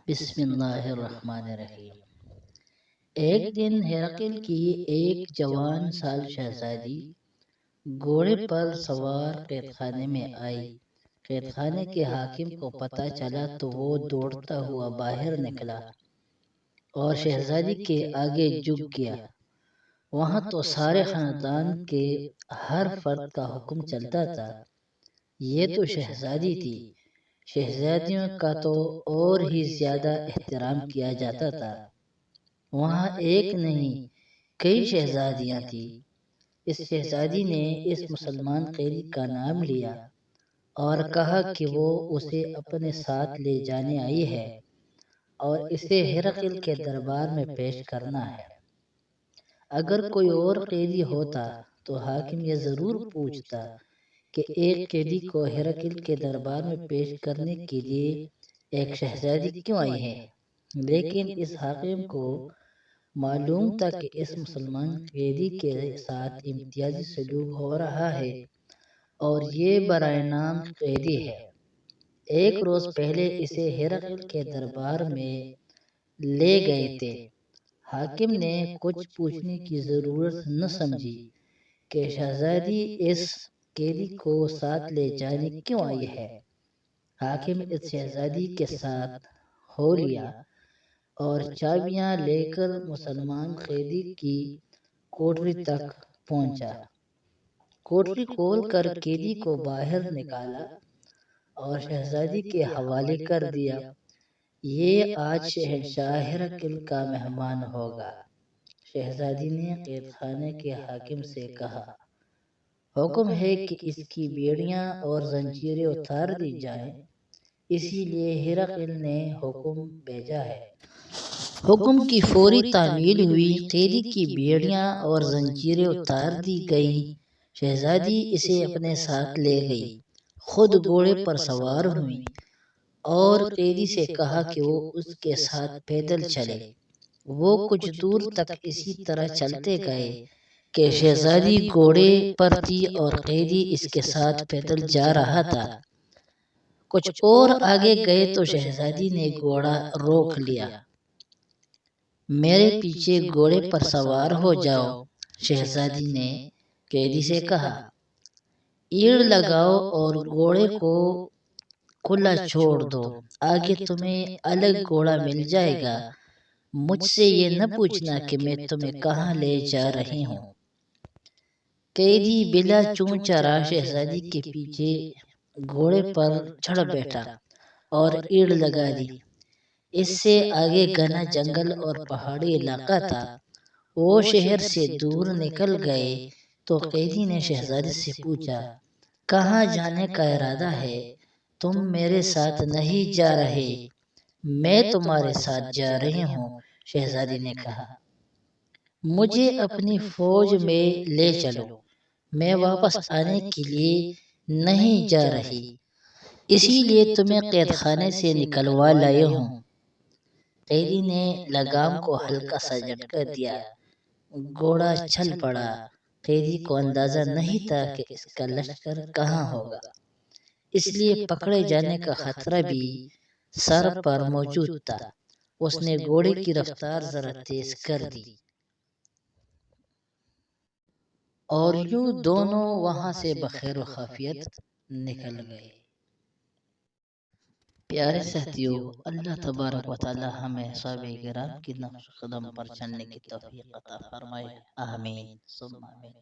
بسم اللہ الرحمن الرحیم۔ ایک دن ہرقل کی ایک جوان سال شہزادی گھوڑے پر سوار قید خانے میں آئی۔ قید خانے کے حاکم کو پتہ چلا تو وہ دوڑتا ہوا باہر نکلا اور شہزادی کے آگے جھک گیا۔ وہاں تو سارے خاندان کے ہر فرد کا حکم چلتا تھا۔ یہ تو شہزادی تھی، شہزادیوں کا تو اور ہی زیادہ احترام کیا جاتا تھا۔ وہاں ایک نہیں کئی شہزادیاں تھیں۔ اس شہزادی نے اس مسلمان قیدی کا نام لیا اور کہا کہ وہ اسے اپنے ساتھ لے جانے آئی ہے اور اسے ہرقل کے دربار میں پیش کرنا ہے۔ اگر کوئی اور قیدی ہوتا تو حاکم یہ ضرور پوچھتا کہ ایک قیدی کو ہرقل کے دربار میں پیش کرنے کے لیے ایک شہزادی کیوں آئی ہے، لیکن اس حاکم کو معلوم تھا کہ اس مسلمان قیدی کے ساتھ امتیازی سلوک ہو رہا ہے اور یہ برائے نام قیدی ہے۔ ایک روز پہلے اسے ہرقل کے دربار میں لے گئے تھے۔ حاکم نے کچھ پوچھنے کی ضرورت نہ سمجھی کہ شہزادی اس قیدی کو ساتھ لے جانے کیوں آئی ہے۔ حاکم اس شہزادی کے ساتھ ہو لیا اور چابیاں لے کر مسلمان قیدی کی کوٹری تک پہنچا۔ کوٹری کھول کر قیدی کو باہر نکالا اور شہزادی کے حوالے کر دیا۔ یہ آج شہنشاہ ہرقل کا مہمان ہوگا۔ شہزادی نے قید خانے کے حاکم سے کہا، حکم ہے کہ اس کی بیڑیاں اور زنجیریں اتار دی جائیں، اسی لیے ہرقل نے حکم بھیجا ہے۔ حکم کی فوری تعمیل ہوئی، قیدی کی بیڑیاں اور زنجیریں اتار دی گئیں۔ شہزادی اسے اپنے ساتھ لے گئی، خود گھوڑے پر سوار ہوئی اور قیدی سے کہا کہ وہ اس کے ساتھ پیدل چلے۔ وہ کچھ دور تک اسی طرح چلتے گئے کہ شہزادی گھوڑے پر تھی اور قیدی اس کے ساتھ پیدل جا رہا تھا۔ کچھ اور آگے گئے تو شہزادی نے گھوڑا روک لیا۔ میرے پیچھے گھوڑے پر سوار ہو جاؤ، شہزادی نے قیدی سے کہا۔ ایڑ لگاؤ اور گھوڑے کو کھلا چھوڑ دو، آگے تمہیں الگ گھوڑا مل جائے گا۔ مجھ سے یہ نہ پوچھنا کہ میں تمہیں کہاں لے جا رہی ہوں۔ قیدی بلا چون چرا شہزادی کے پیچھے گھوڑے پر چڑھ بیٹھا اور ایڑ لگا دی۔ اس سے آگے گھنا جنگل اور پہاڑی علاقہ تھا۔ وہ شہر سے دور نکل گئے تو قیدی نے شہزادی سے پوچھا، کہاں جانے کا ارادہ ہے؟ تم میرے ساتھ نہیں جا رہے؟ میں تمہارے ساتھ جا رہی ہوں، شہزادی نے کہا۔ مجھے اپنی فوج میں لے چلو، میں واپس آنے کے لیے نہیں جا رہی، اسی لیے تمہیں قید خانے سے نکلوا لائے ہوں۔ قیدی نے لگام کو ہلکا سا جھٹکا دیا، گھوڑا چھل پڑا۔ قیدی کو اندازہ نہیں تھا کہ اس کا لشکر کہاں ہوگا، اس لیے پکڑے جانے کا خطرہ بھی سر پر موجود تھا۔ اس نے گھوڑے کی رفتار ذرا تیز کر دی اور یوں دونوں وہاں سے بخیر و عافیت نکل گئے۔ پیارے ساتھیو، اللہ تبارک و تعالی ہمیں صحابہ کرام کی نقش قدم پر چلنے کی توفیق عطا فرمائے، آمین ثم آمین۔